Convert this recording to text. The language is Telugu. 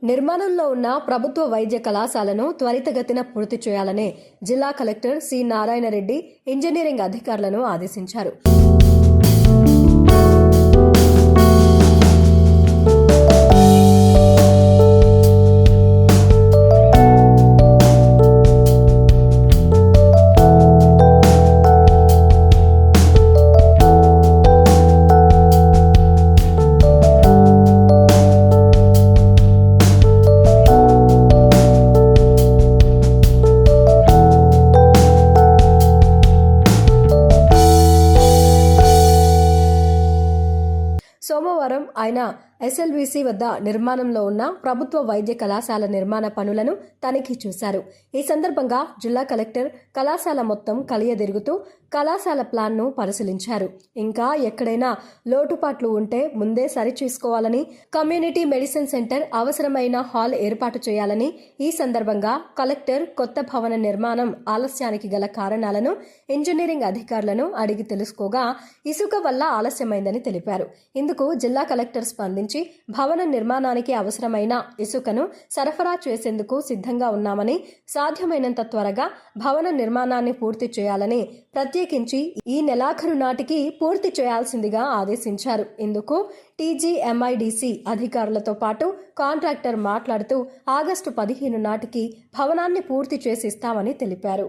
నిర్మాణంలో ఉన్న ప్రభుత్వ వైద్య కళాశాలను త్వరితగతిన పూర్తి చేయాలని జిల్లా collector C Narayana Reddy engineering అధికారులను ఆదేశించారు. సోమవారం ఆయన ఎస్ఎల్బీసీ వద్ద నిర్మాణంలో ఉన్న ప్రభుత్వ వైద్య కళాశాల నిర్మాణ పనులను తనిఖీ చేశారు. ఈ సందర్భంగా జిల్లా కలెక్టర్ కళాశాల మొత్తం కలియదిరుగుతూ కళాశాల ప్లాన్ను పరిశీలించారు. ఇంకా ఎక్కడైనా లోటుపాట్లు ఉంటే ముందే సరిచూసుకోవాలని, కమ్యూనిటీ మెడిసిన్ సెంటర్, అవసరమైన హాల్ ఏర్పాటు చేయాలని ఈ సందర్భంగా కలెక్టర్ కొత్త భవన నిర్మాణం ఆలస్యానికి గల కారణాలను ఇంజనీరింగ్ అధికారులను అడిగి తెలుసుకోగా ఇసుక వల్ల ఆలస్యమైందని తెలిపారు. ఇందుకు జిల్లా కలెక్టర్ స్పందించి భవన నిర్మాణానికి అవసరమైన ఇసుకను సరఫరా చేసేందుకు సిద్ధంగా ఉన్నామని, సాధ్యమైనంత త్వరగా భవన నిర్మాణాన్ని పూర్తి చేయాలని, ప్రత్యేకించి ఈ నెలాఖరు నాటికి పూర్తి చేయాల్సిందిగా ఆదేశించారు. ఇందుకు టీజీఎంఐడిసి అధికారులతో పాటు కాంట్రాక్టర్ మాట్లాడుతూ ఆగస్టు 15 నాటికి భవనాన్ని పూర్తి చేసి ఇస్తామని తెలిపారు.